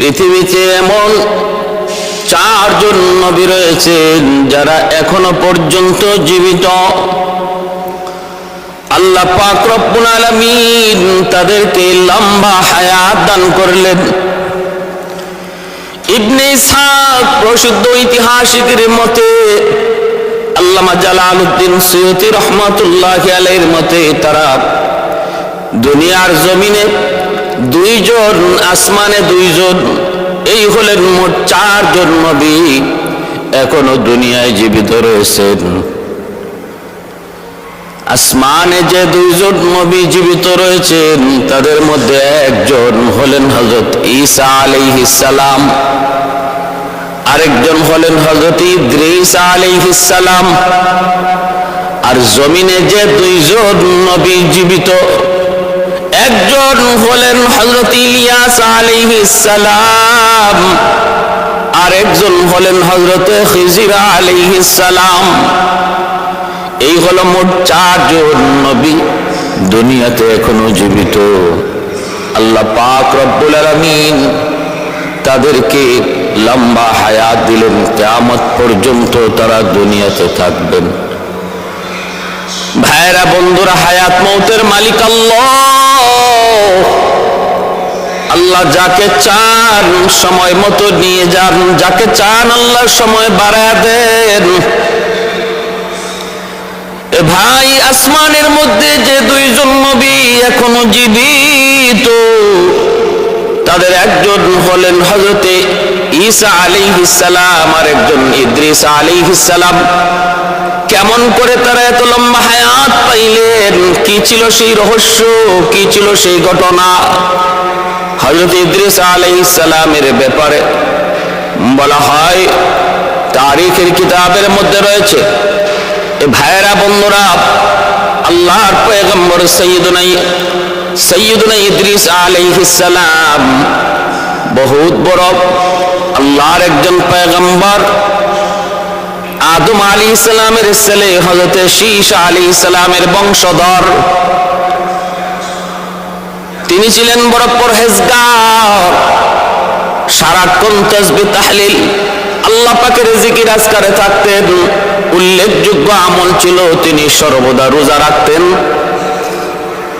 পৃথিবীতে এমন চারজন নবী রয়েছেন যারা এখনো পর্যন্ত জীবিত। আল্লাহ পাক রব্বুল আলামিন তাদেরকে লম্বা হায়াত দান করলেন। ইবনে ইসহাক প্রসিদ্ধ ঐতিহাসিকের মতে, আল্লামা জালালউদ্দিন সুয়ুতী রহমাতুল্লাহি আলাইহির মতে, তারা দুনিয়ার জমিনে দুইজন, আসমানে দুইজন, এই হলেন মোট চারজন নবী এখনো দুনিয়ায় জীবিত রয়েছেন। আসমানে যে দুইজন নবী জীবিত রয়েছেন তাদের মধ্যে একজন হলেন হযরত ঈসা আলাইহিস সালাম, আরেকজন হলেন হযরত ইদ্রিস আলাইহিস সালাম। আর জমিনে যে দুইজন নবী জীবিত, একজন হলেন হযরত ইলিয়াস আলাইহিস সালাম, আরেকজন হলেন হযরত খিজির আলাইহিস সালাম। এই হলো মোট চারজন নবী দুনিয়াতে এখনো জীবিত। আল্লাহ পাক রব্বুল আলামিন তাদেরকে লম্বা হায়াত দিলেন, কিয়ামত পর্যন্ত তারা দুনিয়াতে থাকবেন। ভাইরা বন্ধুরা, হায়াত মৌতের মালিক আল্লাহ। আল্লাহ যাকে চান সময় মতো নিয়ে যান, যাকে চান আল্লাহ সময় বাড়ায় দেন। ভাই, আসমানের মধ্যে যে দুইজন নবী এখনো জীবিত, তাদের একজন হলেন হযরতে ঈসা আলাইহিস সালাম, আর একজন ইদ্রিস আলাইহিস সালাম। কেমন করে তারা এত লম্বা হায়াত পাইলেন? কি ছিল সেই রহস্য? কি ছিল সেই ঘটনা? হযরত ইদ্রিস আলাইহিস সালামের ব্যাপারে বলা হয়, তারিখের কিতাবের মধ্যে রয়েছে। ভাইরা বন্ধুরা, আল্লাহর পয়গম্বর সৈয়দুনা ইদ্রিস আলাইহিস সালাম বহুত বড় আল্লাহর একজন পয়গম্বর। আদম আলাইহিস সালামের ছেলে হযরত ঈসা আলাইহিস সালামের বংশধর। তিনি ছিলেন বড় পরহেজগার, সারাক্ষণ তাসবিহ তাহলিল, আল্লাহ পাকের জিকির আজকারে থাকতেন। উল্লেখযোগ্য আমল ছিল তিনি সর্বদা রোজা রাখতেন।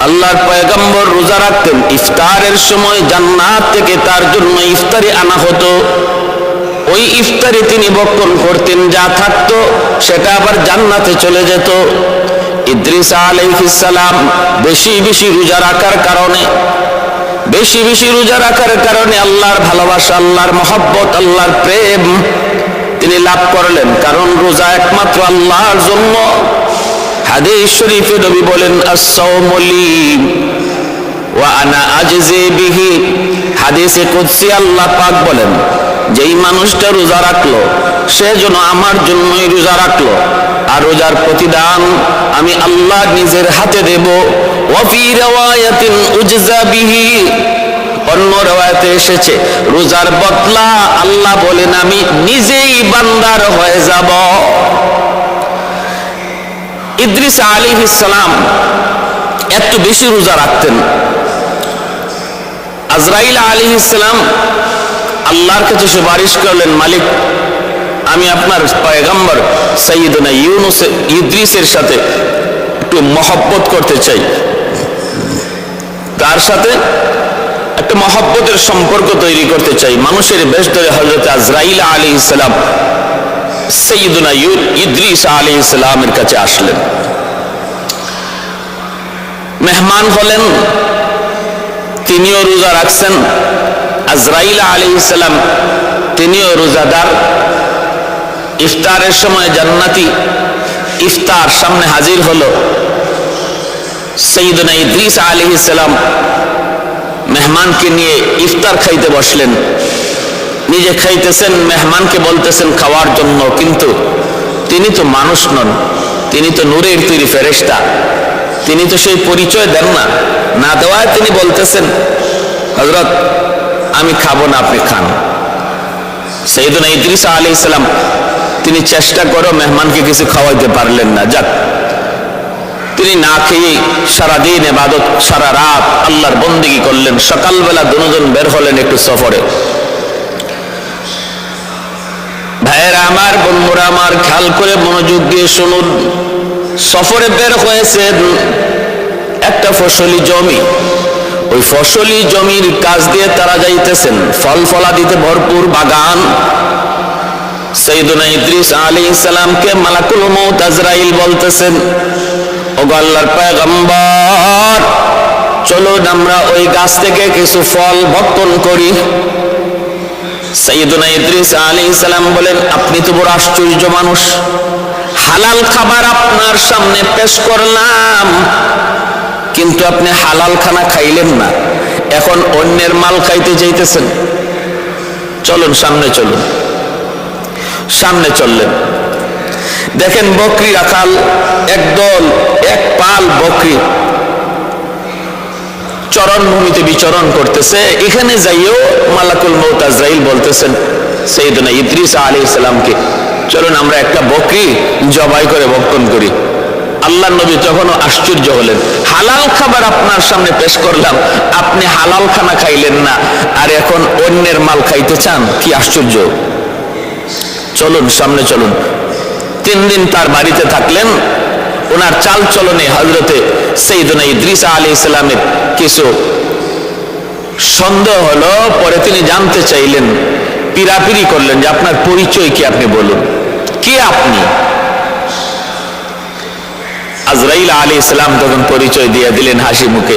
আল্লাহর পয়গম্বর রোজা রাখতেন। ইফতারের সময় জান্নাত থেকে তার জন্য ইফতারি আনা হতো। ওই ইফতারি তিনি ভক্ষণ করতেন, যা থাকতো সেটা আবার জান্নাতে চলে যেত। ইদ্রিস আলাইহিস সালাম বেশি বেশি রোজা রাখার কারণে আল্লাহর ভালোবাসা, আল্লাহর মহব্বত, আল্লাহর প্রেম তিনি লাভ করলেন। কারণ রোজা একমাত্র আল্লাহর জন্য। হাদিস শরীফে নবী বলেন, আস-সাওমু লি ওয়া আনা আজজি বিহি। হাদিসে কুদসি আল্লাহ পাক বলেন, যেই মানুষটা রোজা রাখলো সে যেন আমার জন্যই রোজা রাখলো, আর রোজার প্রতিদান আমি আল্লাহ নিজের হাতে দেব। ওয়া ফি riwayatin উজজা বিহি, অন্য riwayate এসেছে রোজার বদলা আল্লাহ বলেন আমি নিজেই বান্দার হয়ে যাব। ইদ্রিস আলাইহিস সালাম এত বেশি রোজা রাখতেন। আজরাইল আলাইহিস সালাম আল্লাহর কাছে সুপারিশ করলেন, মালিক, আমি আপনার পয়গম্বর সৈয়দনা ইদ্রিসের সাথে একটু মহব্বত করতে চাই, তার সাথে একটা মহব্বতের সম্পর্ক তৈরি করতে চাই। মানুষের বেশ ধরে হযরত আজরাইল আলাইহিস সালাম সৈয়দনা ইদ্রিস আলাইহিস সালামের কাছে আসলেন। মেহমান হলেন, তিনিও রোজা রাখছেন। আজরাইল আলাইহিস সালাম তিনিও রোজাদার। ইফতারের সময় জান্নাতি ইফতার সামনে হাজির হলো। সৈয়দনা ইদ্রিস আলাইহিস সালাম মেহমানকে নিয়ে ইফতার খাইতে বসলেন। নিজে খাইতেছেন, মেহমানকে বলতেছেন খাওয়ার জন্য, কিন্তু তিনি তো মানুষ নন, তিনি তো নূরের তৈরি ফেরেশতা, তিনি তো সেই পরিচয় দেন না। না দেওয়ায় তিনি বলতেছেন, হযরত আমি খাবো না, আপনি খান। সৈয়দনা ইদ্রিস আলাইহিস সালাম তিনি চেষ্টা করে মেহমানকে কিছু খাওয়াইতে পারলেন না। যাক, তিনি না খেয়ে সারাদিন ইবাদত, সারা রাত আল্লাহর বন্দেগী করলেন। সকালবেলা দুজন বের হলেন একটু সফরে। আমার, বন্ধুরা আমার, খেয়াল করে মনোযোগ দিয়ে শুনুন। সফরে বের হয়েছেন একটা ফসলি জমি, ওই ফসলি জমির কাজ দিয়ে তারা যাইতেছেন, ফল ফলাদিতে ভরপুর বাগান। সাইয়েদুনা ইদ্রিস আলাইহিস সালামকে মালাকুল মউত আজরাইল বলতেছেন, ওগো আল্লাহর পয়গম্বর, চলুন আমরা ওই গাছ থেকে কিছু ফল ভক্ষণ করি। সাইয়েদুনা ইদ্রিস আলাইহিস সালাম বলেন, আপনি তো বড় আশ্চর্য মানুষ, হালাল খাবার আপনার সামনে পেশ করলাম, কিন্তু আপনি হালাল খানা খাইলেন না, এখন অন্যের মাল খাইতে চাইতেছেন। চলুন সামনে চলুন। সামনে চললেন, দেখেন বকরি রাখাল একদল, এক পাল বকরি চরণভূমিতে বিচরণ করতেছে। এখানে যাইও মালাকুল মউত আজরাইল বলতেছেন সাইয়েদুনা ইদ্রিস আলাইহিস সালামকে, চলুন আমরা একটা বকরি জবাই করে ভক্ষণ করি। আল্লাহর নবী তখনও আশ্চর্য হলেন, হালাল খাবার আপনার সামনে পেশ করলাম, আপনি হালাল খানা খাইলেন না, আর এখন অন্যের মাল খাইতে চান, কি আশ্চর্য। চলুন সামনে চলুন। 3 দিন তার বাড়িতে থাকলেন। ওনার চাল চলনে হযরতে সাইয়েদুনা ইদ্রিস আলাইহিস সালামের কিছু সন্দেহ হলো। পরে তিনি জানতে চাইলেন, পিরাপিরি করলেন যে আপনার পরিচয় কি, আপনি বলুন কে আপনি। আজরাইল আলাইহিস সালাম তখন পরিচয় দিয়ে দিলেন হাসি মুখে,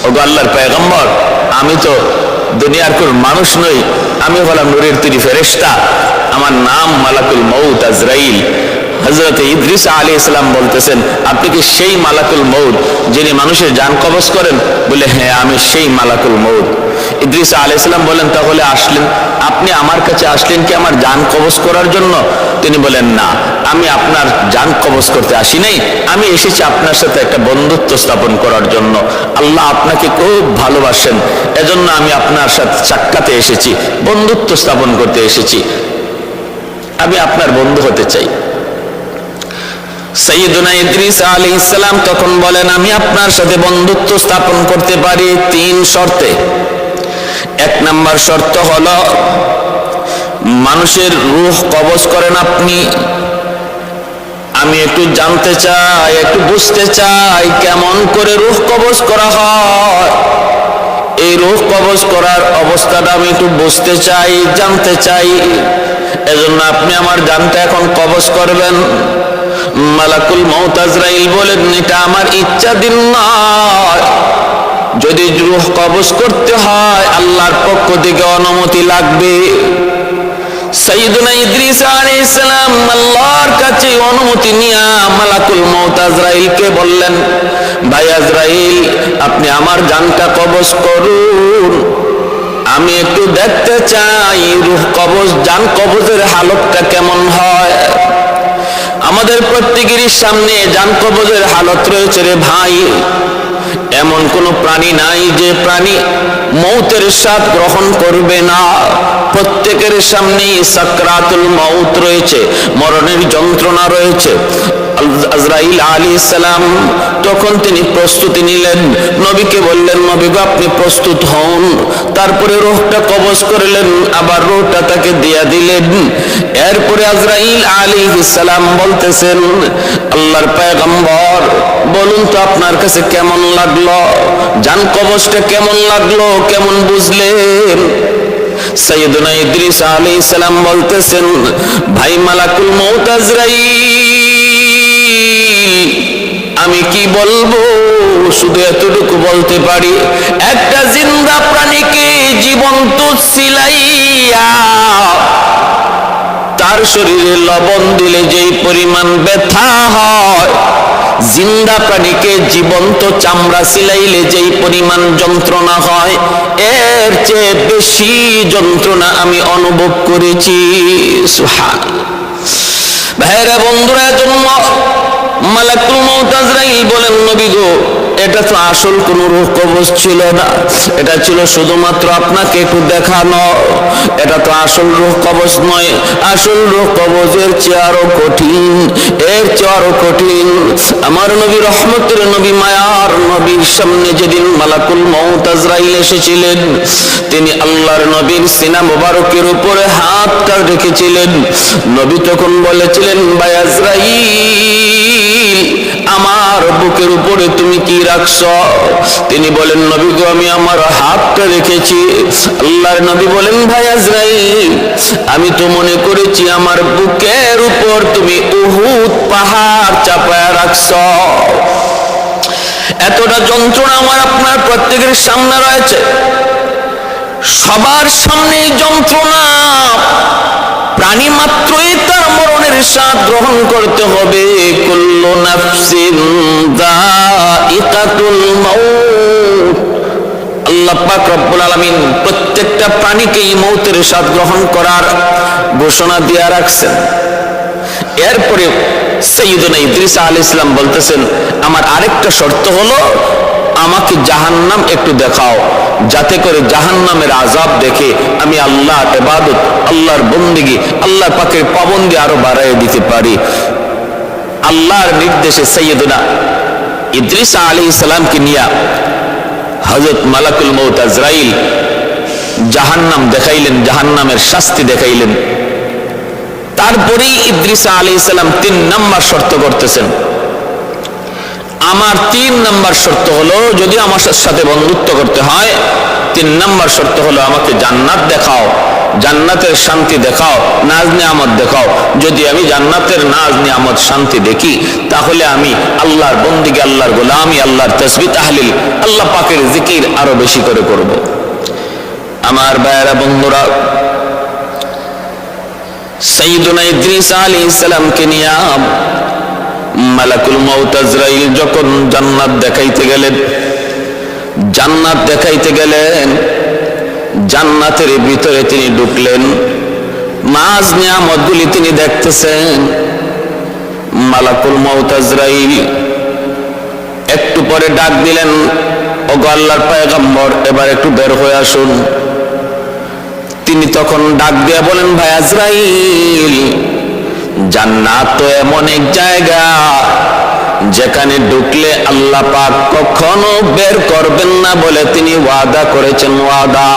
ওগো আল্লাহর পয়গম্বর, আমি তো দুনিয়ার কোন মানুষ নই, আমি হলাম নূরের তৈরি ফেরেশতা, আমার নাম মালাকুল মউত আজরাইল। হযরত ইদ্রিস আলাইহিস সালাম বলতেছেন, আপনি কি সেই মালাকুল মউত যিনি মানুষের জান কবজ করেন? বলে, হ্যাঁ আমি সেই মালাকুল মউত। ইদ্রিস আলাইহিস সালাম বলেন, তাহলে আসলেন, আপনি আমার কাছে আসলেন কি আমার জান কবজ করার জন্য? তিনি বলেন, না, আমি আপনার জান কবজ করতে আসি নাই, আমি এসেছি আপনার সাথে একটা বন্ধুত্ব স্থাপন করার জন্য। আল্লাহ আপনাকে খুব ভালোবাসেন, এজন্য আমি আপনার সাথে সাক্ষাতে এসেছি, বন্ধুত্ব স্থাপন করতে এসেছি, আমি আপনার বন্ধু হতে চাই। সাইয়েদুনা ইদ্রিস আলাইহিস সালাম তখন বলেন, আমি আপনার সাথে বন্ধুত্ব স্থাপন করতে পারি 3 শর্তে। 1 নম্বর শর্ত হলো, মানুষের রূহ কবজ করেন আপনি, আমি একটু জানতে চাই, একটু বুঝতে চাই কেমন করে রূহ কবজ করা হয়। এই রূহ কবজ করার অবস্থাটা আমি একটু বুঝতে চাই, জানতে চাই, এজন্য আপনি আমার জানটা এখন কবজ করবেন। মালাকুল মউত আজরাইল বলেন, এটা আমার ইচ্ছাধীন নয়, যদি রূহ কবজ করতে হয় আল্লাহর পক্ষ থেকে অনুমতি লাগবে। সাইয়েদুনা ইদ্রিস আলাইহিস সালাম আল্লাহর কাছে অনুমতি নিয়ে মালাকুল মউত আজরাইলকে বললেন, ভাই আজরাইল, আপনি আমার জানটা কবজ করুন, আমি একটু দেখতে চাই রূহ কবজ, জান কবজের হালতটা কেমন হয়। আমাদের প্রত্যেকেরই সামনে জান কবজের হালত রয়েছে রে ভাই। এমন কোন প্রাণী নাই যে প্রাণী মৌতের স্বাদ গ্রহণ করবে না। প্রত্যেকের সামনেই সাকরাতুল মউত রয়েছে, মরণের যন্ত্রণা রয়েছে। আজরাইল আলাইহিস সালাম তখন তিনি প্রস্তুতি নিলেন, নবীকে বললেন, নবী গো আপনি প্রস্তুত হন। তারপরে রূহটা কবজ করলেন, আবার রূহটা তাকে দিয়া দিলেন। এরপরে আজরাইল আলাইহিস সালাম বলতেছেন, আল্লাহর পয়গম্বর, বলুন তো আপনার কাছে কেমন লাগলো, জান কবজটা কেমন লাগলো, কেমন বুঝলেন? সাইয়েদুনা ইদ্রিস আলাইহিস সালাম বলতেছেন, ভাই মালাকুল মউত আজরাইল, আমি কি বলবো, শুধু এতটুকু বলতে পারি, একটা জিন্দা প্রাণীকে জীবন্ত সিলাইয়া তার শরীরে লবণ দিলে যেই পরিমাণ ব্যথা হয়, জিন্দা প্রাণীকে জীবন্ত চামড়া সিলাইলে যেই পরিমাণ যন্ত্রণা হয়, এর চেয়ে বেশি যন্ত্রণা আমি অনুভব করেছি। সুবহানাল্লাহ। ভাইরা বন্ধুরা, জন্য মালাকুল মউত আজরাইল বলেন, নবী গো, এটা তো আসল কোন রূহ কবজ ছিল না, এটা ছিল শুধুমাত্র আপনাকে একটু দেখানো, এটা তো আসল রূহ কবজ নয়, আসল রূহ কবজের চেয়ে আরো কঠিন, এর চেয়ে আরো কঠিন। আমার নবী, রহমতের নবী, মায়ার নবীর সামনে যেদিন মালাকুল মউত আজরাইল এসেছিলেন, তিনি আল্লাহর নবীর সিনা মুবারকের উপরে হাতটা রেখেছিলেন। নবী তখন বলেছিলেন, ভাই আজরাইল, আমার বুকের উপরে তুমি কি রাখছ? তিনি বলেন, নবী গো, আমি আমার হাতটা রেখেছি। আল্লাহর নবী বলেন, ভাই আজরাইল, আমি তো মনে করেছি আমার বুকের উপর তুমি উহুদ পাহাড় চাপায়া রাখছ। এতটা যন্ত্রণা আমার আপনার প্রত্যেকের সামনে রয়েছে, সবার সামনে যন্ত্রণা। প্রাণী মাত্রই তার মরণের স্বাদ গ্রহণ করতে হবে। কুল্লু নাফসিন যায়িকাতুল মাউত। আল্লাহ পাক রব্বুল আলামিন প্রত্যেকটা প্রাণীকেই মৌতের স্বাদ গ্রহণ করার ঘোষণা দিয়ে রাখছেন। এরপরে সাইয়্যিদুনা ইদ্রিস আলাইহিস সালাম বলতেছেন, আমার আরেকটা শর্ত হলো, আমাকে জাহান্নাম একটু দেখাও, যাতে করে জাহান্নামের আযাব দেখে আমি আল্লাহর ইবাদত, আল্লাহর বন্দেগী, আল্লাহ পাকের পাবন্দি আরো বাড়ায় দিতে পারি। আল্লাহর নির্দেশে সাইয়্যিদুনা ইদ্রিস আলাইহিস সালামকে নিয়ে হযরত মালাকুল মউত আজরাইল জাহান্নাম দেখাইলেন, জাহান্নামের শাস্তি দেখাইলেন। তারপরেই ইদ্রিস আলাইহিস সালাম 3 নাম্বার শর্ত করতেছেন, আমার 3 নাম্বার শর্ত হলো, যদি আমার সাথে বন্ধুত্ব করতে হয়, 3 নাম্বার শর্ত হলো, আমাকে জান্নাত দেখাও, জান্নাতের শান্তি দেখাও, নাজ নিয়ামত দেখাও। যদি আমি জান্নাতের নাজ নিয়ামত শান্তি দেখি, তাহলে আমি আল্লাহর বন্দেগী, আল্লাহর গোলামি, আল্লাহর তাসবিহ তাহলিল, আল্লাহ পাকের জিকির আরো বেশি করে করব। আমার ভাইয়েরা, বন্ধুরা, সাইয়্যিদুনা ইদ্রিস আলাইহিস সালামকে নিয়ে মালাকুল মউত আজরাইল যখন জান্নাত দেখাইতে গেলেন, জান্নাত দেখাইতে গেলেন, জান্নাতের ভিতরে তিনি ঢুকলেন, নাজ নিয়ামতগুলি তিনি দেখতেছেন। মালাকুল মউত আজরাইল একটু পরে ডাক দিলেন, ওগো আল্লাহর পয়গম্বর, এবার একটু বের হয়ে আসুন। তিনি তখন ডাক দিয়ে বলেন, ভাই আজরাইল, জান্নাত তো এমন এক জায়গা যেখানে ঢুকলে আল্লাহ পাক কখনো বের করবেন না বলে তিনি ওয়াদা করেছেন। ওয়াদা,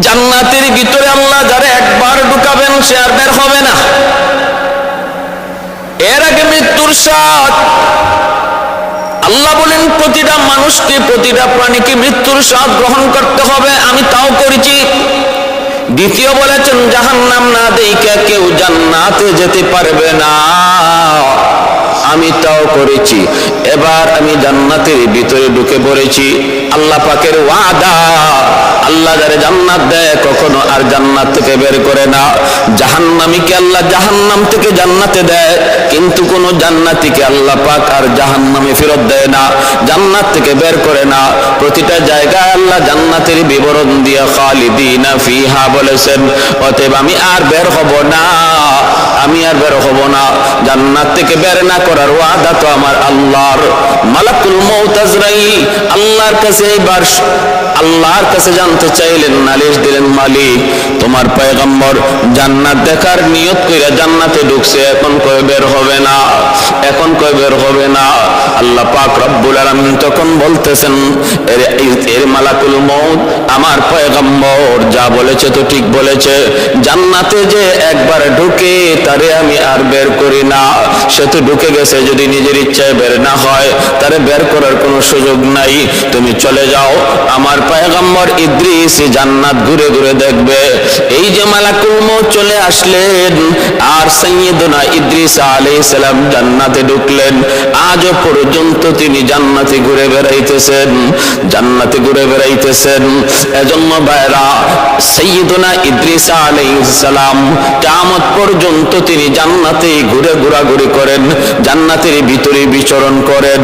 জান্নাতের ভিতরে আল্লাহ যারা একবার ঢুকাবেন সে আর বের হবে না। এর আগে মৃত্যুর স্বাদ। আল্লাহ বলেন, প্রতিটা মানুষকে, প্রতিটা প্রাণীকে মৃত্যুর স্বাদ গ্রহণ করতে হবে, আমি তাও করেছি। দ্বিতীয় বলেছেন, জাহান্নাম না দেখে কেউ জান্নাতে যেতে পারবে না, আমি তাও করেছি। এবার আমি জান্নাতের ভিতরে ঢুকে পড়েছি। আল্লাহ পাকের ওয়াদা, আল্লাহ যারা জান্নাত দেয় কখনো আর জান্নাত থেকে বের করে না। জাহান্নামীকে আল্লাহ জাহান্নাম থেকে জান্নাতে দেয়, কিন্তু কোন জান্নাতীকে আল্লাহ পাক আর জাহান্নামে ফেরত দেয় না, জান্নাত থেকে বের করে না। প্রতিটা জায়গায় আল্লাহ জান্নাতের বিবরণ দিয়ে খালিদিনা ফিহা বলেছেন। অতএব আমি আর বের হব না, আমি আর বের হব না। জান্নাত থেকে বের না করার ওয়াদা তো আমার আল্লাহর। মালাকুল মউত আজরাইল আল্লাহর কাছে এবার আল্লাহর কাছে জানতে চাইলেন, নালিশ দিলেন, মালিক, তোমার পয়গম্বর জান্নাত দেখার নিয়ত কইরা জান্নাতে ঢুকছে, এখন কই বের হবে না, এখন কই বের হবে না। আল্লাহ পাক রব্বুল আলামিন তখন বলতেছেন, এর মালাকুল মউত, আমার পয়গম্বর যা বলেছে তো ঠিক বলেছে। জান্নাতে যে একবার ঢুকে তারে আমি আর বের করি না, সে তো ঢুকে গেছে, যদি নিজের ইচ্ছায় বের না হয় তারে বের করার কোনো সুযোগ নাই। তুমি চলে যাও, আমার পয়গম্বর ইদ্রিস জান্নাত ঘুরে ঘুরে দেখবে। এই যে মালাকুল মউত চলে আসলেন, আর সাইয়্যিদুনা ইদ্রিস আলাইহিস সালাম জান্নাতে ঢুকলেন। আজও পর্যন্ত তিনি জান্নাতে ঘুরে বেড়াইতেছেন, জান্নাতে ঘুরে বেড়াইতেছেন। এজন্য ভাইরা, সাইয়্যিদুনা ইদ্রিস আলাইহিস সালাম কিয়ামত পর্যন্ত তিনি জান্নাতে ঘোরাঘুরি করেন, জান্নাতের ভিতরে বিচরণ করেন।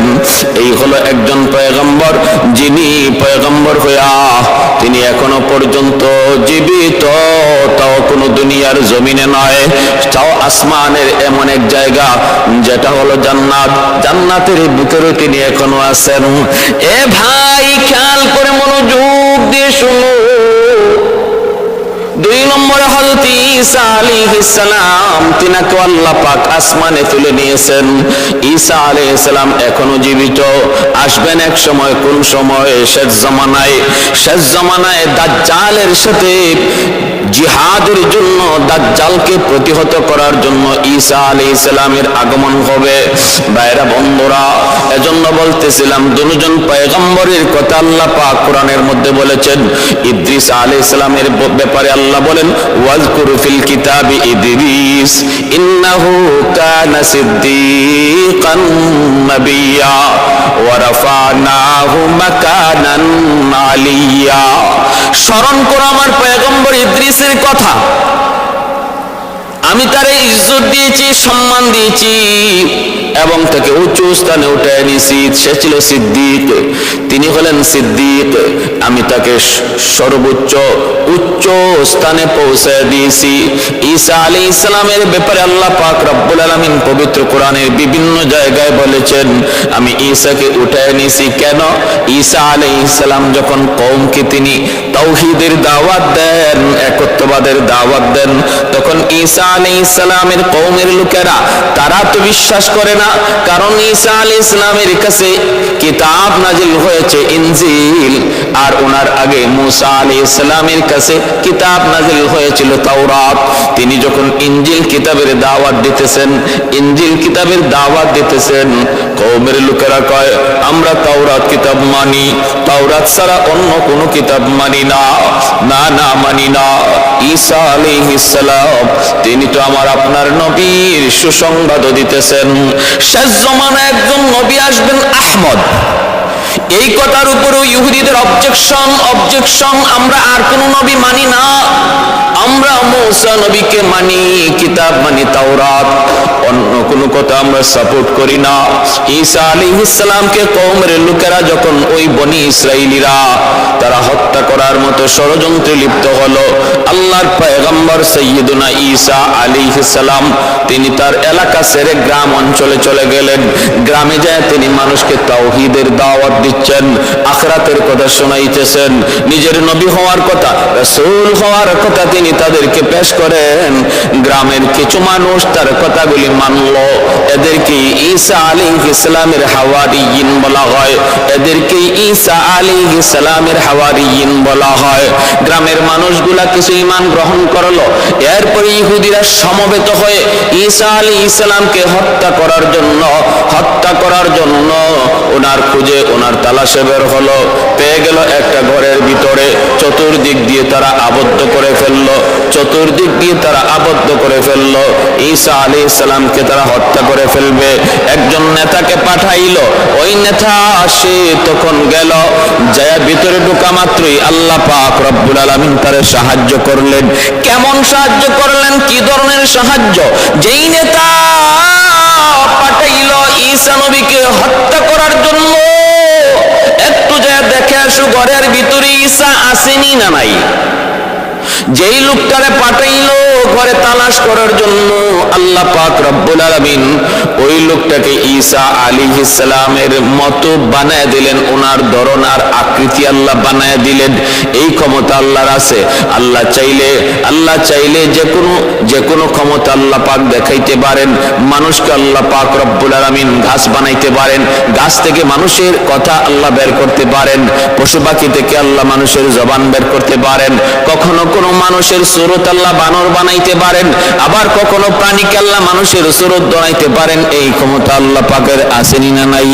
এই হলো একজন পয়গম্বর, যিনি পয়গম্বর হইয়া তিনি এখনো পর্যন্ত জীবিত, তাও কোনো দুনিয়ার জমিনে নয়, তাও আসমানের এমন এক জায়গা যেটা হলো জান্নাত, জান্নাতের ভিতরে তিনি এখনো আছেন। এ ভাই, খেয়াল করে মনোযোগ দিয়ে শুনো। 2 নম্বরে হযরত ঈসা আলাইহিস সালাম, তিনাকে আল্লাহ পাক আসমানে তুলে নিয়েছেন। ঈসা আলাইহিস সালাম এখনো জীবিত, আসবেন এক সময়। কোন সময়? শেষ জামানায় দাজ্জালের সাথে জিহাদের জন্য, দাজ্জালকে প্রতিহত করার জন্য ঈসা আলাইহিস সালামের আগমন হবে। ভাইরা বন্ধুরা, এজন্য বলতেছিলাম দুজন পয়গম্বরের কথা আল্লাহ পাক কোরআনের মধ্যে বলেছেন। ইদ্রিস আলাইহিস সালামের ব্যাপারে আল্লাহ বলেন, ওয়াজকুর ফিল কিতাবি ইদ্রিস ইন্নাহু কানা সিদ্দীকান নাবিয়্যা ওয়া রাফা'নাহু মাকানান আলিয়্যা। স্মরণ করো আমার পয়গম্বর ইদ্রিসের কথা। আমি তারে ইজ্জত দিয়েছি, সম্মান দিয়েছি এবং তাকে উচ্চ স্থানে উঠায় নিয়েছি। সে ছিল সিদ্দিক, তিনি হলেন সিদ্দিক। আমি তাকে সর্বোচ্চ উচ্চ স্থানে পৌঁছায় দিয়েছি। ঈসা আলাইহিস সালামের ব্যাপারে আল্লাহ পাক রব্বুল আলামিন পবিত্র কোরআনের বিভিন্ন জায়গায় বলেছেন, আমি ঈসাকে উঠায় নিয়েছি। কেন? ঈসা আলাইহিস সালাম যখন কওমকে তিনি তাওহীদের দাওয়াত দেন, একত্ববাদের দাওয়াত দেন, তখন ঈসা আলাইহিস সালামের কওমের লোকেরা তারা তো বিশ্বাস করে না, কারণ ঈসা আলাইহিস সালামের কাছে কিতাব নাজিল হয়েছে ইনজিল, আর ওনার আগে মুসা আলাইহিস সালামের কাছে কিতাব নাজিল হয়েছিল তাওরাত। তিনি যখন ইনজিল কিতাবের দাওয়াত দিতেছেন, কওমের লোকেরা কয়, আমরা তাওরাত কিতাব মানি, তাওরাত ছাড়া অন্য কোনো কিতাব মানি না, না মানি না। ঈসা আলাইহিস সালাম তিনি তো আপনার নবীর সুসংবাদ দিতেছেন। শেষ জামানায় একজন নবী আসবেন, আহমদ। এই কথার উপরেও ইহুদিদের অবজেকশন, আমরা আর কোন নবী মানি না, আমরা মুসা নবীকে মানি, কিতাব মানি তাওরাত, অন্য কোনো কথা আমরা সাপোর্ট করি না। ঈসা আলাইহিস সালামকে কওমের লোকেরা যখন ওই বনি ইসরাইলীরা তারা হত্যা করার মতো ষড়যন্ত্রে লিপ্ত হলো, আল্লাহর পয়গম্বর সাইয়্যিদুনা ঈসা আলাইহিস সালাম তিনি তার এলাকা ছেড়ে গ্রাম অঞ্চলে চলে গেলেন। গ্রামে যায় তিনি মানুষকে তাওহীদের দাওয়াত দিচ্ছেন, আখিরাতের কথা শোনাইতেছেন, নিজের নবী হওয়ার কথা, রাসূল হওয়ার কথা তিনি তাদেরকে পেশ করেন। গ্রামের কিছু মানুষ তার কথাগুলি মানল, এদেরকে ঈসা আলাইহিস সালামের হাওয়ারিয়িন বলা হয়, হাওয়ারিয়িন বলা হয়। গ্রামের মানুষগুলা কিছু ঈমান গ্রহণ করলো, এরপর ইহুদিরা সমবেত হয়ে ঈসা আলাইহিস সালামকে হত্যা করার জন্য ওনার খুঁজে, ওনার তালাশে বের হলো, পেয়ে গেল একটা ঘরের ভিতরে। চতুর্দিক দিয়ে তারা আবদ্ধ করে ফেললো। ঈসা আলাইহিস সালামকে তারা হত্যা করে ফেলবে। একজন নেতাকে পাঠাইলো, ওই নেতা সে তখন গেল, যায় ভিতরে ঢোকা মাত্রই আল্লাহ পাক রব্বুল আলামিন তারে সাহায্য করলেন। কেমন সাহায্য করলেন? কি ধরনের সাহায্য? যেই নেতা পাঠাইলো ঈসা নবীকে হত্যা করার জন্য, একটু যায় দেখে আসো ঘরের ভিতরে ঈসা আসেনি না নাই। যেই লোকটারে পাঠাইলো ঘরে তালাশ করার জন্য, আল্লাহ পাক রব্বুল আলামিন ওই লোকটাকে ঈসা আলাইহিস সালামের মতো বানায় দিলেন, ওনার ধরন আর আকৃতি আল্লাহ বানায় দিলেন। এই ক্ষমতা আল্লাহর আছে। আল্লাহ চাইলে যে কোনো ক্ষমতা আল্লাহ পাক দেখাইতে পারেন। মানুষকে আল্লাহ পাক রব্বুল আলামিন গাছ বানাইতে পারেন, গাছ থেকে মানুষের কথা আল্লাহ বের করতে পারেন, পশু পাখি থেকে আল্লাহ মানুষের জবান বের করতে পারেন, কখনো কোনো মানুষের সুরত আল্লাহ বানর বানাইতে পারেন, আবার কখনো প্রাণীকে আল্লাহ মানুষের সুরত বানাইতে পারেন। এই ক্ষমতা আল্লাহ পাকের আসেনি না নাই?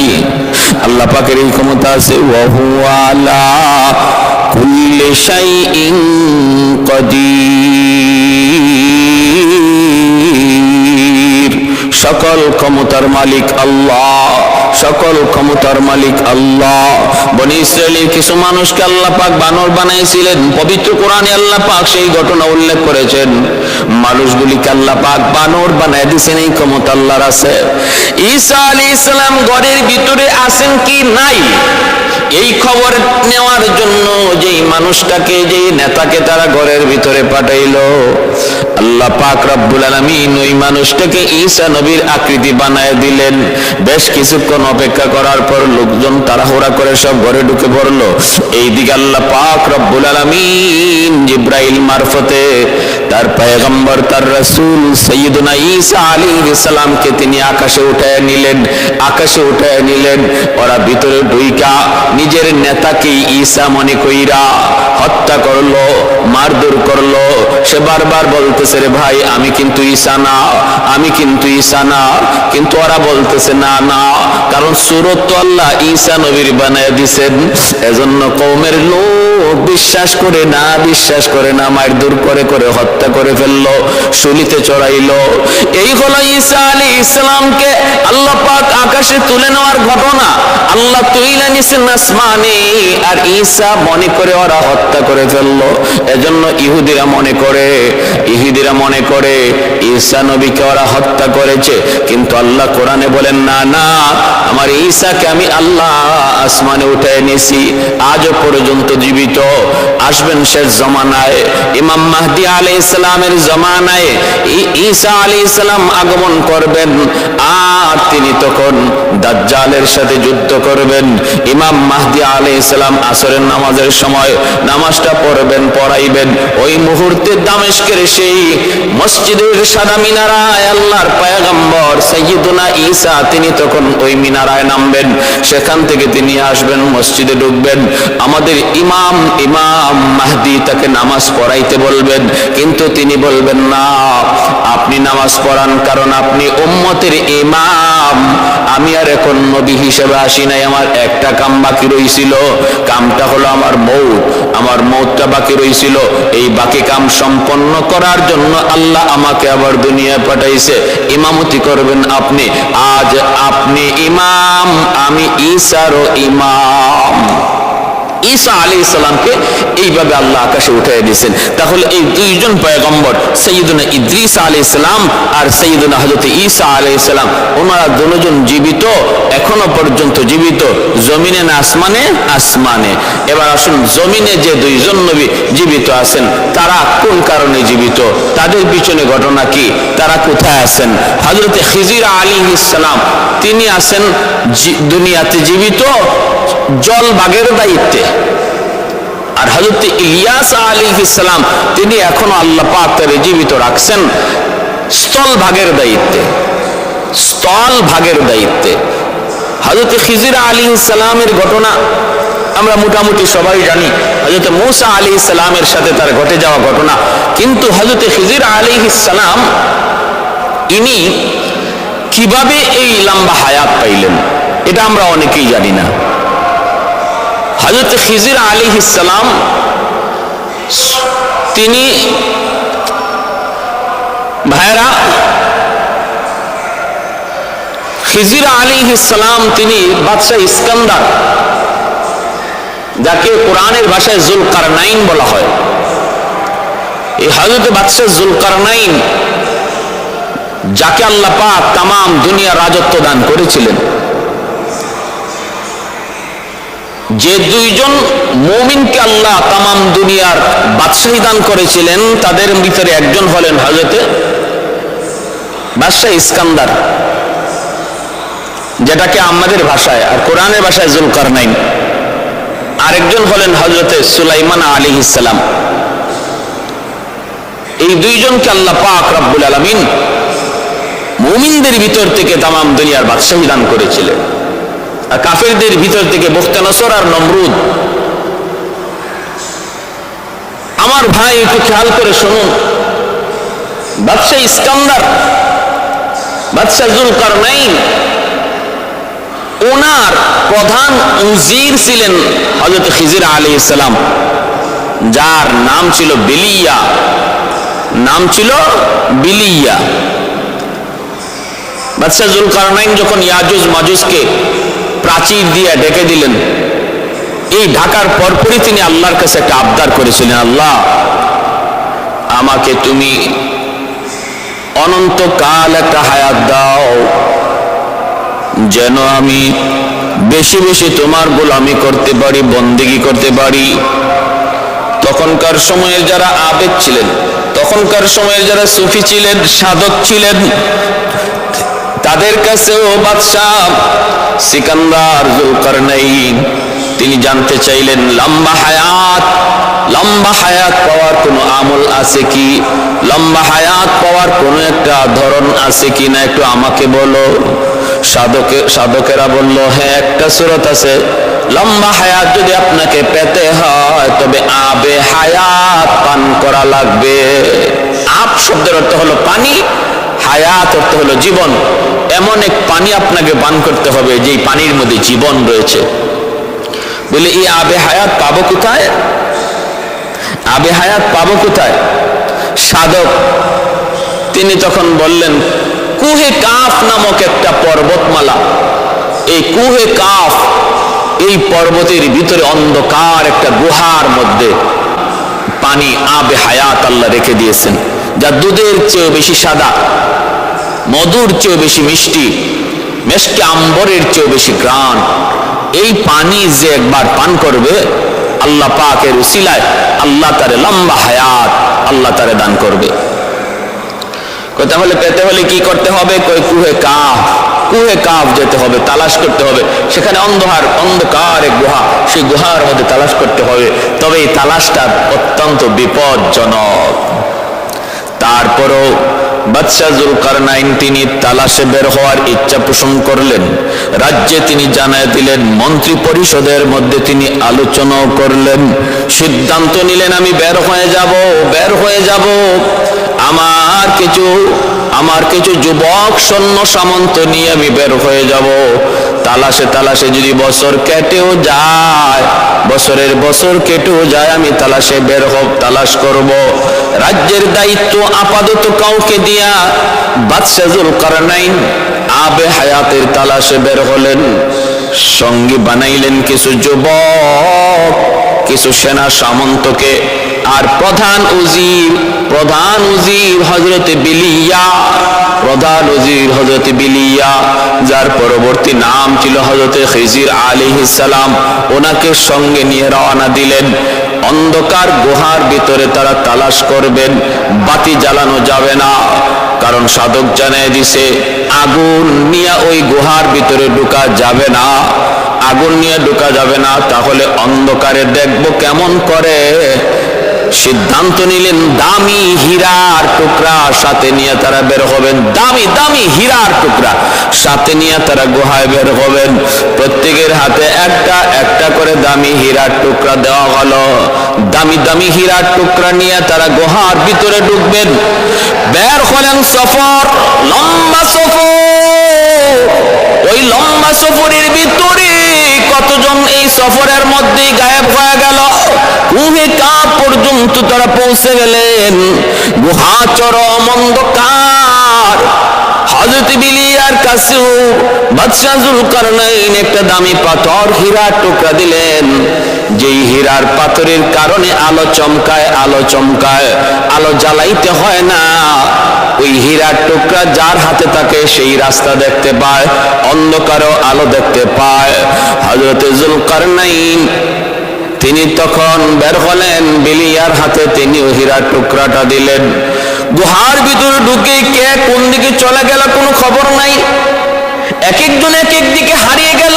আল্লাহ পাকের এই ক্ষমতা আছে। ওয়া হুয়া আলা কুল্লি শাইইন কাদির। সকল ক্ষমতার মালিক আল্লাহ, সকল ক্ষমতার মালিক আল্লাহ। বনি ইসরায়েলের কিছু মানুষকে আল্লাহ পাক বানর বানাইছিলেন। পবিত্র কোরআনে আল্লাহ পাক সেই ঘটনা উল্লেখ করেছেন। মানুষগুলিকে আল্লাহ পাক বানর বানায় দিয়েছেন, এই ক্ষমতা আল্লাহর আছে। ঈসা আলাইহিস সালাম ঘরের ভিতরে আছেন কি নাই, এই খবর নেওয়ার জন্য যেই মানুষটাকে, যেই নেতাকে তারা ঘরের ভিতরে পাঠাইলো, আল্লাহ পাক রব্বুল আলামিন ওই মানুষটাকে ঈসা নবীর আকৃতি বানায় দিলেন। বেশ কিছুক্ষণ অপেক্ষা করার পর লোকজন তাড়াহুড়া করে সব ঘরে ঢুকে পড়লো। এইদিকে আল্লাহ পাক রব্বুল আলামিন জিবরাইল মারফতে তার পয়গম্বর, তার রাসূল সাইয়্যিদুনা ঈসা আলাইহিস সালামকে তিনি আকাশে উঠায় নিলেন। আকাশে উঠায় নিলেন। ওরা ভিতরে ঢুইকা নিজের নেতাকে ঈসা মনে কইরা হত্যা করলো, মারধর করলো। সে বারবার বলতেছে, রে ভাই আমি কিন্তু ঈসা না, আমি কিন্তু ঈসা না। কিন্তু ওরা বলতেছে না না, কারণ সুরত তো আল্লাহ ঈসা নবীর বানায় দিছেন। এজন্য কওমের লোক বিশ্বাস করে না, বিশ্বাস করে না, মারধর করে করে হত্যা করে ফেললো, শুলিতে চড়াইলো। এই হলো ঈসা আলাইহিস সালামকে আল্লাহ পাক আকাশে তুলে নেওয়ার ঘটনা। আল্লাহ তুইলা নিছেন আসমানে, আর ঈসা মনে করে ওরা হত্যা করে ফেললো। এজন্য ইহুদিরা মনে করে ঈসা নবীকে ওরা হত্যা করেছে। কিন্তু আল্লাহ কোরআনে বলেন না না, আমার ঈসাকে আমি আল্লাহ আসমানে উঠায় নিয়েছি, আজও পর্যন্ত জীবিত। আসবেন শেষ জমানায়, ইমাম মাহদী আলাইহিস সালামের জমানায় ঈসা আলাইহিস সালাম আগমন করবেন, আর তিনি তখন দাজ্জালের সাথে যুদ্ধ করবেন। ইমাম মাহদী আলাইহিস সালাম আসরের নামাজের সময় নামাজটা পড়বেন, পড়াইবেন। ওই মুহূর্তে দামেস্কের সেই মসজিদের সাদা মিনারায় আল্লাহর পয়গম্বর সাইয়্যিদুনা ঈসা তিনি তখন ওই মিনারায় নামবেন। সেখান থেকে তিনি আসবেন, মসজিদে ঢুকবেন। আমাদের ইমাম মাহদী তাকে নামাজ পড়াইতে বলবেন, কিন্তু তিনি বলবেন না, আপনি নামাজ পড়ান, কারণ আপনি উম্মতের ইমাম। আমি আর এখন নবী হিসেবে আসি নাই, আমার একটা কাম বাকি রইছিল। কামটা হলো আমার মৌতটা বাকি রইছিল। এই বাকি কাম সম্পন্ন করার জন্য আল্লাহ আমাকে আবার দুনিয়ায় পাঠাইছে। ইমামতি করবেন আপনি। আজ আপনি ইমাম, আমি ঈসারও ইমাম। ঈসা আলাইহিস সালামকে এইভাবে আল্লাহ আকাশে উঠিয়ে দিয়েছেন। তাহলে এই দুইজন পয়গম্বর সাইয়্যিদুনা ইদ্রিস আলাইহিস সালাম আর সাইয়্যিদুনা হযরত ঈসা আলাইহিস সালাম, ওনারা দুজন জীবিত, এখনো পর্যন্ত জীবিত। জমিনে না আসমানে? আসমানে। এবার আসুন, জমিনে যে দুইজন নবী জীবিত আছেন, তারা কোন কারণে জীবিত, তাদের পিছনে ঘটনা কি, তারা কোথায় আছেন? হযরত খিজির আলাইহিস সালাম তিনি আছেন দুনিয়াতে জীবিত জল বাগের দায়িত্বে। আর হযরত ইলিয়াস আলাইহিস সালাম তিনি এখনো আল্লাহ পাক তাকে জীবিত রাখছেন স্থল ভাগের দায়িত্বে। হযরত খিজির আলাইহিস সালামের ঘটনা আমরা মোটামুটি সবাই জানি। হযরত মূসা আলাইহিস সালামের সাথে তার ঘটে যাওয়া ঘটনা। কিন্তু হযরত খিজির আলাইহিস সালাম ইনি কিভাবে এই লম্বা হায়াত পাইলেন, এটা আমরা অনেকেই জানি না। হযরত খিজির আলাইহিস সালাম তিনি, ভাইরা, খিজির আলাইহিস সালাম তিনি বাদশাহ ইস্কান্দার, যাকে কোরআনের ভাষায় জুলকারনাইন বলা হয়, এই হযরত বাদশাহ জুলকারনাইন, যাকে আল্লাহ পাক তামাম দুনিয়া রাজত্ব দান করেছিলেন, যে দুইজন মুমিনকে আল্লাহ তামাম দুনিয়ার বাদশাহী দান করেছিলেন, তাদের ভিতরে একজন হলেন হযরতে বাদশাহ ইস্কান্দার, যেটাকে আমাদের ভাষায় আর কোরআনের ভাষায় জুলকারনাইন। আরেকজন হলেন হযরতে সুলাইমান আলাইহিস সালাম। এই দুইজনকে আল্লাহ পাক রব্বুল আলামিন মুমিনদের ভিতর থেকে তামাম দুনিয়ার বাদশাহী দান করেছিলেন, আর কাফেরদের ভিতর থেকে বুখতানসর আর নমরুদ। আমার ভাই একটু খেয়াল করে শুনুন, বাদশাহ ইস্কান্দার, বাদশাহ জুলকারনাইন, ওনার প্রধান উজির ছিলেন হযরত খিজির আলাইহিস সালাম, যার নাম ছিল বিলিয়া। বাদশাহ জুলকারনাইন যখন ইয়াজুজ মাজুজকে প্রাচীর দিয়ে ঢেকে দিলেন। এই ঢাকার পরপরই তিনি আল্লাহর কাছে একটা আবদার করেছিলেন, আল্লাহ আমাকে তুমি অনন্তকাল একটা হায়াত দাও, যেন আমি বেশি বেশি তোমার গোলামি করতে পারি, বন্দেগী করতে পারি। তখনকার সময়ের যারা আবেদ ছিলেন, তখনকার সময়ের যারা সুফি ছিলেন, সাধক ছিলেন, তাদের কাছেও বাদশাহ সিকান্দার জুলকারনাইন তিনি জানতে চাইলেন, লম্বা হায়াত পাওয়ার কোনো আমল আছে কি, লম্বা হায়াত পাওয়ার কোনো একটা ধরন আছে কি না, একটু আমাকে বলো। সাধকেরা বলল, হ্যাঁ একটা সূরত আছে, লম্বা হায়াত যদি আপনাকে পেতে হয় তবে আবে হায়াত পান করা লাগবে। আব শব্দের অর্থ হলো পানি, হায়াত অর্থ হলো জীবন। এমন এক পানি আপনাকে পান করতে হবে যেই পানির মধ্যে জীবন রয়েছে। বলে এই আবে হায়াত পাবো কোথায়? আবে হায়াত পাবো কোথায়? সাধক তিনি তখন বললেন, কুহে কাফ নামক একটা পর্বতমালা, এই কুহে কাফ, এই পর্বতের ভিতরে অন্ধকার একটা গুহার মধ্যে পানি আবে হায়াত আল্লাহ রেখে দিয়েছেন, যা দুধের চেয়েও বেশি সাদা, মধুর চেয়েও বেশি মিষ্টি, মেশকে আম্বরের চেয়েও বেশি ঘ্রাণ। এই পানি যে একবার পান করবে, আল্লাহ পাকের উসিলায় আল্লাহ তারে লম্বা হায়াত আল্লাহ তারে দান করবে। তাহলে পেতে হলে কি করতে হবে? কুহে কাফ যেতে হবে, তালাশ করতে হবে। সেখানে অন্ধকার এক গুহা, সেই গুহার মধ্যে তালাশ করতে হবে। তবে এই তালাশটা অত্যন্ত বিপজ্জনক। তারপরও বাদশাহ জুলকারনাইন তিনি তালাশে বের হওয়ার ইচ্ছা পোষণ করলেন। রাজ্যে তিনি জানায় দিলেন, মন্ত্রী পরিষদের মধ্যে তিনি আলোচনাও করলেন, সিদ্ধান্ত নিলেন আমি বের হয়ে যাব। আমার কিছু যুবক সৈন্য সামন্ত নিয়ে আমি বের হয়ে যাব। তালাশে যদি বছর কেটেও যায়, বছরের বছর কেটেও যায়, আমি তালাশে বের হব, তালাশ করব। রাজ্যের দায়িত্ব আপাতত কাউকে দিয়া বাদশাহ জুলকারনাইন আবে হায়াতের তালাশে বের হলেন। সঙ্গী বানাইলেন কিছু যুবক, কিছু সেনা সামন্তকে, আর প্রধান উজির হযরত বিলিয়া, যার পরবর্তী নাম ছিল হযরত খিজির আলাইহিস সালাম, ওনাকে সঙ্গে নিয়ে রওনা দিলেন। অন্ধকার গুহার ভিতরে তারা তালাশ করবেন, বাতি জ্বালানো যাবে না, কারণ সাধক জানায় দিছে আগুন নিয়ে ওই গুহার ভিতরে ঢোকা যাবে না, আগুন নিয়ে ঢোকা যাবে না। তাহলে অন্ধকারে দেখবো কেমন করে। সিদ্ধান্ত নিলেন দামি হীরার টুকরা সাথে নিয়ে তারা বের হবেন, দামি হীরার টুকরা সাথে নিয়ে তারা গুহায় বের হবেন। প্রত্যেকের হাতে একটা করে দামি হীরার টুকরা দেওয়া হলো। দামি হীরার টুকরা নিয়ে তারা গুহার ভিতরে ঢুকবেন। বের হলেন সফর, লম্বা সফর। ওই লম্বা সফরের ভিতরে কতজন এই সফরের মধ্যেই গায়েব হয়ে গেল। কুহে কাফ পর্যন্ত তারা পৌঁছে গেলেন। গুহা চরম অন্ধকার। হযরত বিলিয়ার কাছেও বাদশাহ জুলকারনাইন একটা দামি পাথর হীরার টুকরা দিলেন, যেই হীরার পাথরের কারণে আলো চমকায়, আলো জ্বালাইতে হয় না। ওই হীরার টুকরা যার হাতে থাকে সেই রাস্তা দেখতে পায়, অন্ধকারও আলো দেখতে পায়। হযরত জুলকারনাইন তিনি তখন বের হলেন, বিলিয়ার হাতে তিনি হীরার টুকরাটা দিলেন। গুহার ভিতরে ঢুকে কে কোন দিকে চলে গেল কোনো খবর নাই, এক একজন এক এক দিকে হারিয়ে গেল।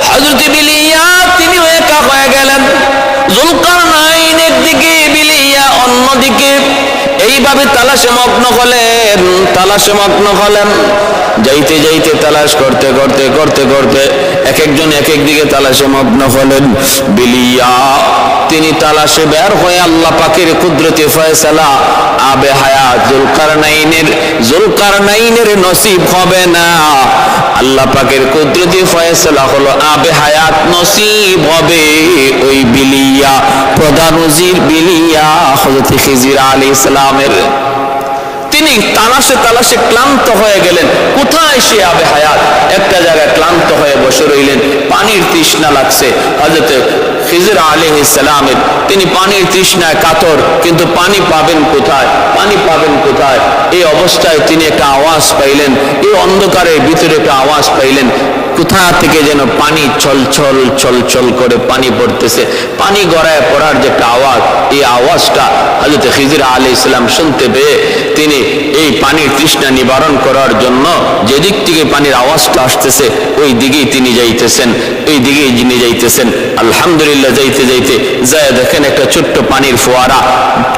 হযরত বিলিয়া তিনি একা হয়ে গেলেন, জুলকারনাইন একদিকে, বিলিয়া অন্যদিকে। এইভাবে তালাশে মগ্ন হলেন। যাইতে তালাশ করতে এক একজন এক এক দিকে তালাশে মগ্ন হলেন। বিলিয়া তিনি তালাশে বের হয়ে আল্লাহ পাকের কুদরতি ফয়সালা আবে হায়াত জুলকারনাইনের নসিব হবে না। আল্লাহ পাকের কুদরতি ফয়সালা হলো আবে হায়াত নসিব হবে ওই বিলিয়া, প্রধান উজির বিলিয়া হযরত খিজির আলাইহিস সালামের। তিনি তালাশে তালাশে ক্লান্ত হয়ে গেলেন, কোথায় সে আবে হায়াত। একটা জায়গায় ক্লান্ত হয়ে বসে রইলেন, পানির তৃষ্ণা লাগছে। হযরত খিজির আলাইহিস সালামের তিনি পানির তৃষ্ণায় কাতর, কিন্তু পানি পাবেন কোথায়, পানি পাবেন কোথায়। এই অবস্থায় তিনি একটা আওয়াজ পাইলেন, এই অন্ধকারের ভিতরে একটা আওয়াজ পাইলেন, কোথা থেকে যেন পানি ছলছল ছলছল করে পানি পড়তেছে। পানি গড়ায় পড়ার যে একটা আওয়াজ, এই আওয়াজটা হযরত খিজির আলাইহিস সালাম শুনতে পেয়ে তিনি এই পানির তৃষ্ণা নিবারণ করার জন্য যেদিক থেকে পানির আওয়াজটা আসতেছে ওই দিকেই তিনি যাইতেছেন, ওই দিকেই যিনি যাইতেছেন। আলহামদুলিল্লাহ, যাইতে যাইতে যায় দেখেন একটা ছোট্ট পানির ফোয়ারা,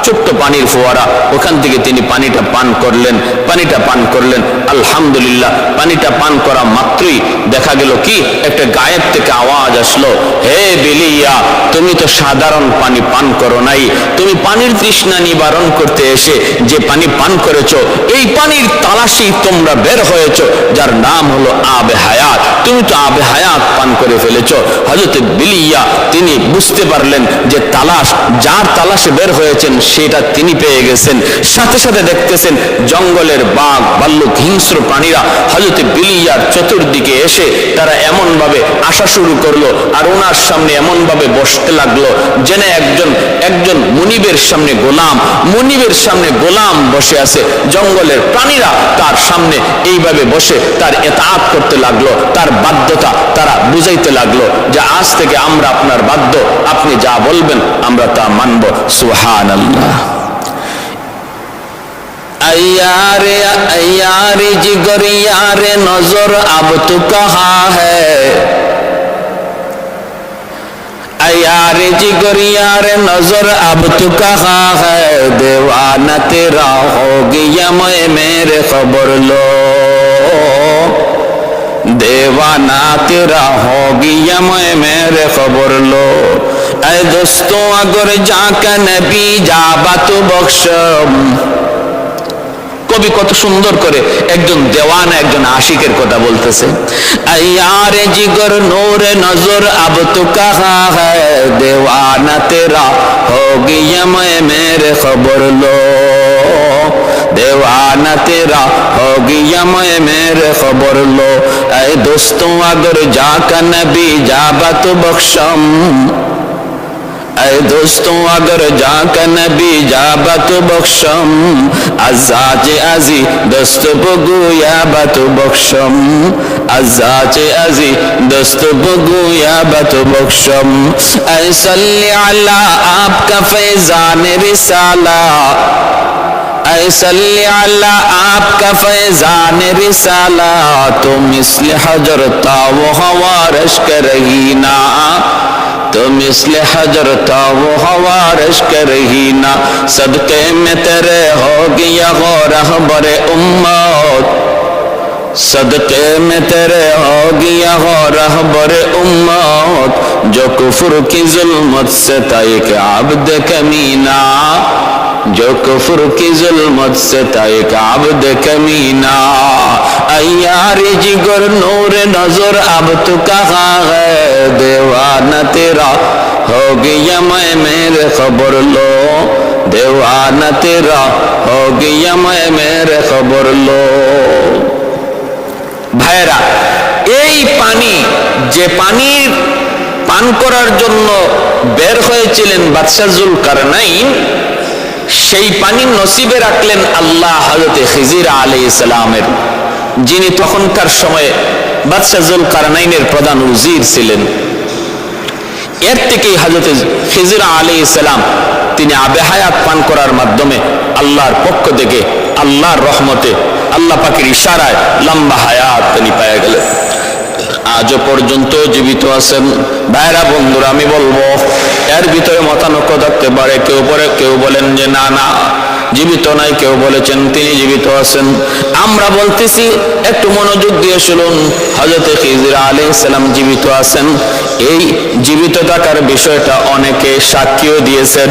ছোট্ট পানির ফোয়ারা, ওখান থেকে তিনি পানিটা পান করলেন, পানিটা পান করলেন। আলহামদুলিল্লাহ, পানিটা পান করা মাত্রই দেখা গেল কি একটা গায়েব থেকে আওয়াজ আসলো, হে বিলিয়া, তুমি তো সাধারণ পানি পান করো নাই, তুমি পানির তৃষ্ণা নিবারণ করতে এসে যে পানি পান করেছো, এই পানির তালাশি তোমরা বের হয়েছো, যার নাম হলো আবে হায়াত। তুমি তো আবে হায়াত পান করে ফেলেছো। হযরত বিলিয়া তিনি বুঝতে পারলেন যে তালাশ, যার তালাশে বের হয়েছেন সেটা তিনি পেয়ে গেছেন। সাথে সাথে দেখতেছেন জঙ্গলের বাঘ ভাল্লুক হিংস্র প্রাণীরা হযরত বিলিয়ার চতুর্দিকে এসে তারা এমন ভাবে আসা শুরু করলো, আর ওনার সামনে এমন ভাবে বসতে লাগলো যেন একজন মুনিবের সামনে গোলাম, মুনিবের সামনে গোলাম বসে আছে। জঙ্গলের প্রাণীরা তার সামনে এইভাবে বসে তার ইতাআত করতে লাগলো, তার বাধ্যতা তারা বুঝাইতে লাগলো যে আজ থেকে আমরা আপনার বাধ্য, আপনি যা বলবেন আমরা তা মানব। সুবহানাল্লাহ। यारे यारे जिगर यारे नजर अब तू कहाँ है, यारे जिगर यारे नजर अब तू कहाँ है, दीवाना तेरा हो गया मैं मेरे खबर लो, दीवाना तेरा हो गया मैं मेरे खबर लो, ऐ दोस्तों अगर जाका नबी जाबा तो बख्शम। কবি কত সুন্দর করে একজন দেওয়ানা একজন আশিকের কথা বলতেছে। আয়ারে জিগর নূরে নজর আব তু কাহা হ্যায়, দেওয়ানা তেরা হো গিয়া मैं मेरे खबर लो, देवाना तेरा हो गया मैं मेरे खबर लो, ऐ दोस्तों अगर जाका नबी जाबा तो बख्शम, ऐ दोस्तों अगर जाका नबी जाबा तो बख्शम, अज़ाचे अज़ी दस्त बगुया बतो बख्शम, अज़ाचे अज़ी दस्त बगुया बतो बख्शम, ऐ सल्ली अला आपका फैज़ान रिसाला, ऐ सल्ली अला आपका फैज़ान रिसाला, तो मिस्ल हजरता वो हवारश करहीना, तो मिस्ल हजरता वो हवारश करहीना, सदक़े में तेरे हो गया गो रहबर उम्मत, सदक़े में तेरे हो गया गो रहबर उम्मत, जो कुफ्र की जुल्मत से ताइक अब्द कमीना, जो कुफ्र की जुल्मत से ताइक अब्द कमीना, यारे जिगर नूर नजर अब तू कहाँ है, दीवाना तेरा हो गया मैं मेरे खबर लो, दीवाना तेरा हो गया मैं मेरे खबर लो। ভাইরা, এই পানি যে পানির পান করার জন্য বের হয়েছিলেন বাদশাহ জুলকারনাইন, সেই পানি নসিবে রাখলেন আল্লাহ হযরত খিজির আলাইহিস সালামের, যিনি তখনকার সময়ে বাদশাহ জুলকারনাইনের প্রধান উজির ছিলেন। এর থেকেই হযরত খিজির আলাইহিস সালাম তিনি আবে হায়াত পান করার মাধ্যমে আল্লাহর পক্ষ থেকে আল্লাহর রহমতে আল্লাহ পাকের ইশারায় লম্বা হায়াত তিনি পেয়ে গেলেন। আজও পর্যন্ত জীবিত আছেন। ভাইরা বন্ধুরা, আমি বলবো এর ভিতরে মতানৈক্য থাকতে পারে, কেউ বলেন যে না না জীবিত নাই, কেউ বলেছেন তিনি জীবিত আছেন। আমরা বলতেছি একটু মনোযোগ দিয়ে শুনুন, হযরত খিজির আলাইহিস সালাম জীবিত আছেন। এই জীবিত থাকার বিষয়টা অনেকে সাক্ষীও দিয়েছেন।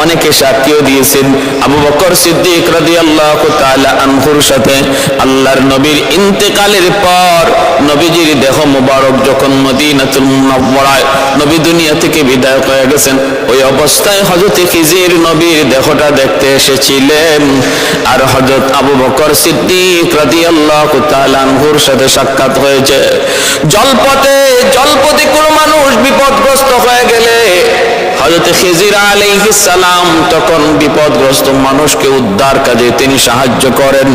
অনেকে সাক্ষীও দিয়েছেন আবু বকর সিদ্দিক রাদিয়াল্লাহু তাআলা আনহুর সাথে আল্লাহর নবীর ইন্তেকালের পর নবীজির দেহ মোবারক যখন মদিনাতুল মুনাওয়ারায় নবী দুনিয়া থেকে বিদায় হয়ে গেছেন, ওই অবস্থায় হযরত খিজির নবীর দেহটা দেখতে এসেছিলেন। আর হযরত আবু বকর সিদ্দিক রাদিয়াল্লাহু তাআলা আনহুর সাথে সাক্ষাৎ হয়েছে। জলপথে কোনো মানুষ বিপদগ্রস্ত হয়ে গেলে হযরত খিজির আলাইহিস সালাম তখন বিপদগ্রস্ত মানুষকে উদ্ধার কাজে তিনি সাহায্য করেন।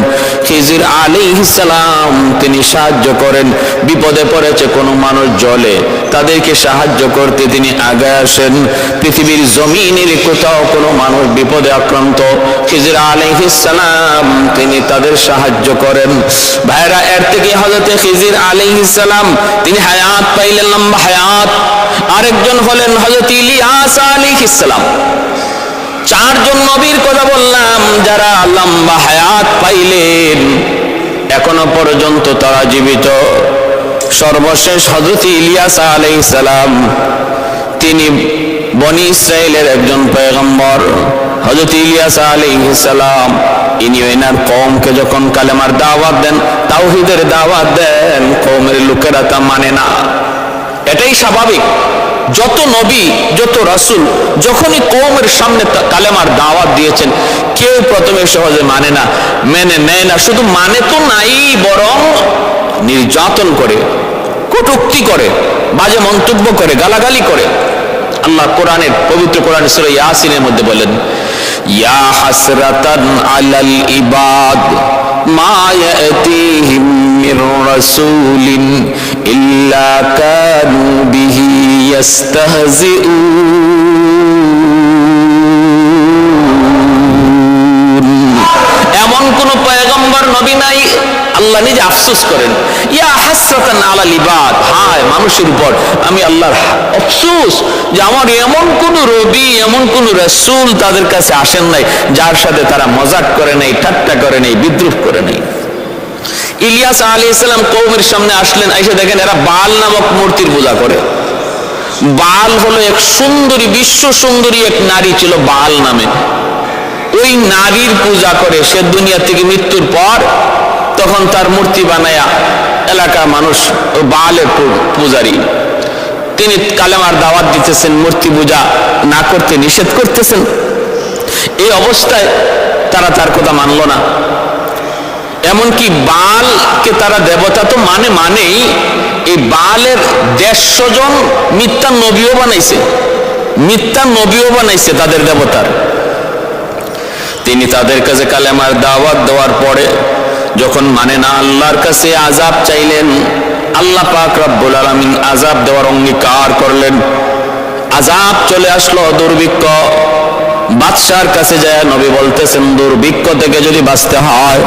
খিজির আলাইহিস সালাম তিনি সাহায্য করেন। বিপদে পড়েছে কোনো মানুষ জলে, তাদেরকে সাহায্য করতে তিনি আগে আসেন। পৃথিবীর জমিনের কোথাও কোনো মানুষ বিপদে আক্রান্ত, খিজির আলাইহিস সালাম তিনি তাদের সাহায্য করেন। ভাইরা, এর থেকে হযরত খিজির আলাইহিস সালাম তিনি হায়াত পাইলেন, লম্বা হায়াত। আরেকজন হলেন হযরত ইলিয়াস আলাইহিস সালাম। চারজন নবীর কথা বললাম যারা লম্বা হায়াত পাইলেন, এখনো পর্যন্ত তারা জীবিত। সর্বশেষ হযরত ইলিয়াস আলাইহিস সালাম, তিনি বনি ইসরাইলের একজন পয়গম্বর। হযরত ইলিয়াস আলাইহিস সালাম ইনি ওনার কওমকে যখন কালেমার দাওয়াত দেন, তাওহীদের দাওয়াত দেন, কওমের লোকেরা তা মানে না। এটাই স্বাভাবিক। যত নবী যত রাসূল যখনই কওমের সামনে কালেমার দাওয়াত দিয়েছেন, কেউ প্রথমে সহজে মানে না, মেনে নেয় না। শুধু মানে তো নাই, বরং নির্যাতন করে, কটূক্তি করে, বাজে মন্তব্য করে, গালাগালি করে। আল্লাহ কোরআনের পবিত্র কোরআনের সূরা ইয়াসিনের মধ্যে বলেন, ইয়া হাসরাতান আলাল ইবাদ মা ইয়াতিহিম মির রাসূলিন ইল্লা কানু বিহি ইস্তাহজিউন। এমন কোন পয়গম্বর নবী নাই, আল্লাহ নিজে আফসোস করেন, ইয়া হাসরাতান আলাল ইবাদ, হায় মানুষের উপর আমি আল্লাহর আফসোস যে আমার এমন কোন নবী এমন কোন রাসূল তাদের কাছে আসেন নাই যার সাথে তারা মজাক করে নাই, ঠাট্টা করে নাই, বিদ্রুপ করে নাই। ইলিয়াস আলাইহিস সালাম কওমের সামনে আসলেন, এসে দেখেন এরা বাল নামক মূর্তির পূজা করে। বাল হলো এক সুন্দরী, বিশ্ব সুন্দরী এক নারী ছিল বাল নামে। ওই নারীর পূজা করে সে দুনিয়া থেকে মৃত্যুর পর, তখন তার মূর্তি বানায়া এলাকার মানুষ ও বালের পূজারী। তিনি কালেমার দাওয়াত দিতেছেন, মূর্তি পূজা না করতে নিষেধ করতেছেন। এই অবস্থায় তারা তার কথা মানল না। এমনকি বালকে তারা দেবতা তো মানেই, এই বালের 150 জন মিথ্যা নবীও বানাইছে তাদের দেবতার। তিনি তাদের কাছে কালেমার দাওয়াত দেওয়ার পরে যখন মানে না, আল্লাহর কাছে আযাব চাইলেন। আল্লাহ পাক রব্বুল আলামিন আযাব দেওয়ার অঙ্গীকার করলেন। আযাব চলে আসলো, দুর্ভিক্ষ। বাদশার কাছে যায় নবী বলতেছেন, দুর্ভিক্ষ থেকে যদি বাঁচতে হয়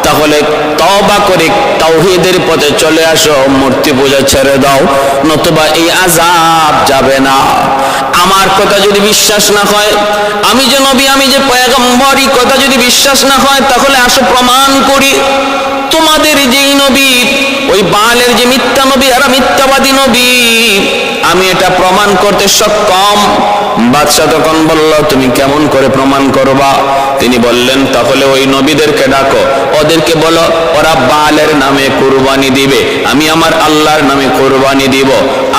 তাহলে তওবা করে তাওহীদের পথে চলে আসো, মূর্তি পূজা ছেড়ে দাও, নতুবা এই আযাব যাবে না। আমার কথা যদি বিশ্বাস না হয়, আমি যে নবী, আমি যে পয়গম্বর, এই কথা যদি বিশ্বাস না হয়, তাহলে আসো প্রমাণ করি। তোমাদের যেই নবী, ওই বালের যে মিথ্যা নবী, এরা মিথ্যাবাদী নবী, আমি এটা প্রমাণ করতে সক্ষম। বাদশা তখন বলল, তুমি কেমন করে প্রমাণ করবা? তিনি বললেন, তাহলে ওই নবীদেরকে ডাকো, ওদেরকে বলো ওরা বালের নামে কুরবানি দিবে, আমি আমার আল্লাহর নামে কুরবানি দিব।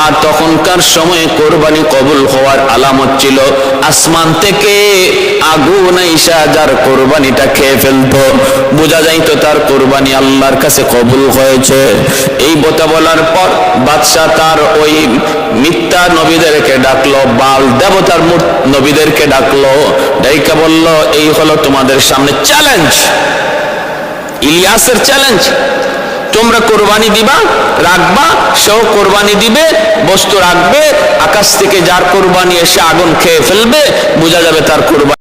আর তখনকার সময়ে কুরবানি কবুল হওয়ার আলামত ছিল আসমান থেকে আগুন আইসা যার কুরবানিটা খেয়ে ফেলতো, বোঝা যাইতো তার কুরবানি আল্লাহর কাছে কবুল হয়েছে। এই কথা বলার পর বাদশাহ তার ওই মিথ্যা নবীদেরকে ডাকলো, বাল দেবতার নবীদেরকে ডাকলো, ডাইকা বলল, এই হলো তোমাদের সামনে চ্যালেঞ্জ, ইলিয়াসের চ্যালেঞ্জ। তোমরা কোরবানি দিবা, রাখবা, সেও কোরবানি দিবে, বস্তু রাখবে, আকাশ থেকে যার কোরবানি এসে আগুন খেয়ে ফেলবে, বোঝা যাবে তার কোরবানি।